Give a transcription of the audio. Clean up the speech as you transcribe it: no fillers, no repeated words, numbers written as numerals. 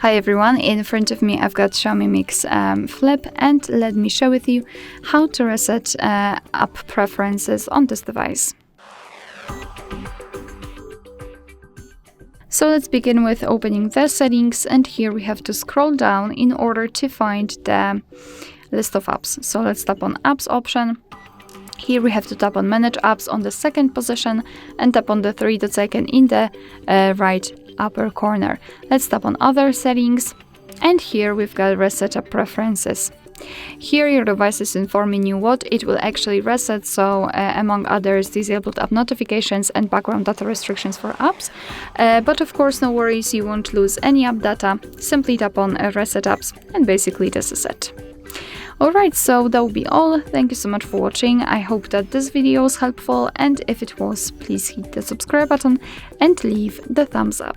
Hi everyone, in front of me I've got Xiaomi Mix Flip, and let me share with you how to reset app preferences on this device. So let's begin with opening the settings, and here we have to scroll down in order to find the list of apps. So let's tap on Apps option. Here we have to tap on Manage Apps on the second position and tap on the three dots icon in the right upper corner. Let's tap on Other Settings, and here we've got Reset App Preferences. Here your device is informing you what it will actually reset, so among others disabled app notifications and background data restrictions for apps. But of course no worries, you won't lose any app data. Simply tap on Reset Apps and basically this is it. Alright, so that will be all. Thank you so much for watching. I hope that this video was helpful, and if it was, please hit the subscribe button and leave the thumbs up.